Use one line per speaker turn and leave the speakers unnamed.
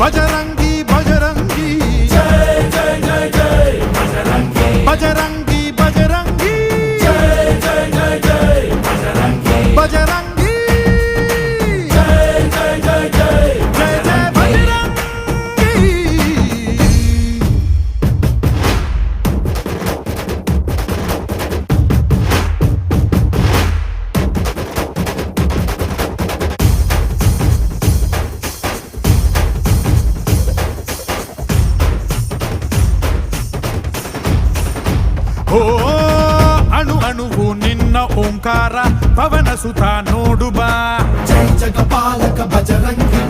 ಬಜರಂಗಿ ಬಜರಂಗಿ
ಜೈ ಜೈ ಜೈ ಜೈ ಬಜರಂಗಿ
ಬಜರಂಗಿ ಬಜರಂಗಿ
ಜೈ ಜೈ ಜೈ ಜೈ ಬಜರಂಗಿ
ಬಜರಂಗಿ
ಜೈ ಜೈ ಜೈ ಜೈ
ಜಯ ಜಯ ಬಜರಂಗಿ. ಓ ಅಣು ಅಣುವು ನಿನ್ನ ಓಂಕಾರ ಪವನ ಸುತ ನೋಡು ಬಾ
ಜೈ ಜಗಪಾಲಕ ಬಜರಂಗಿ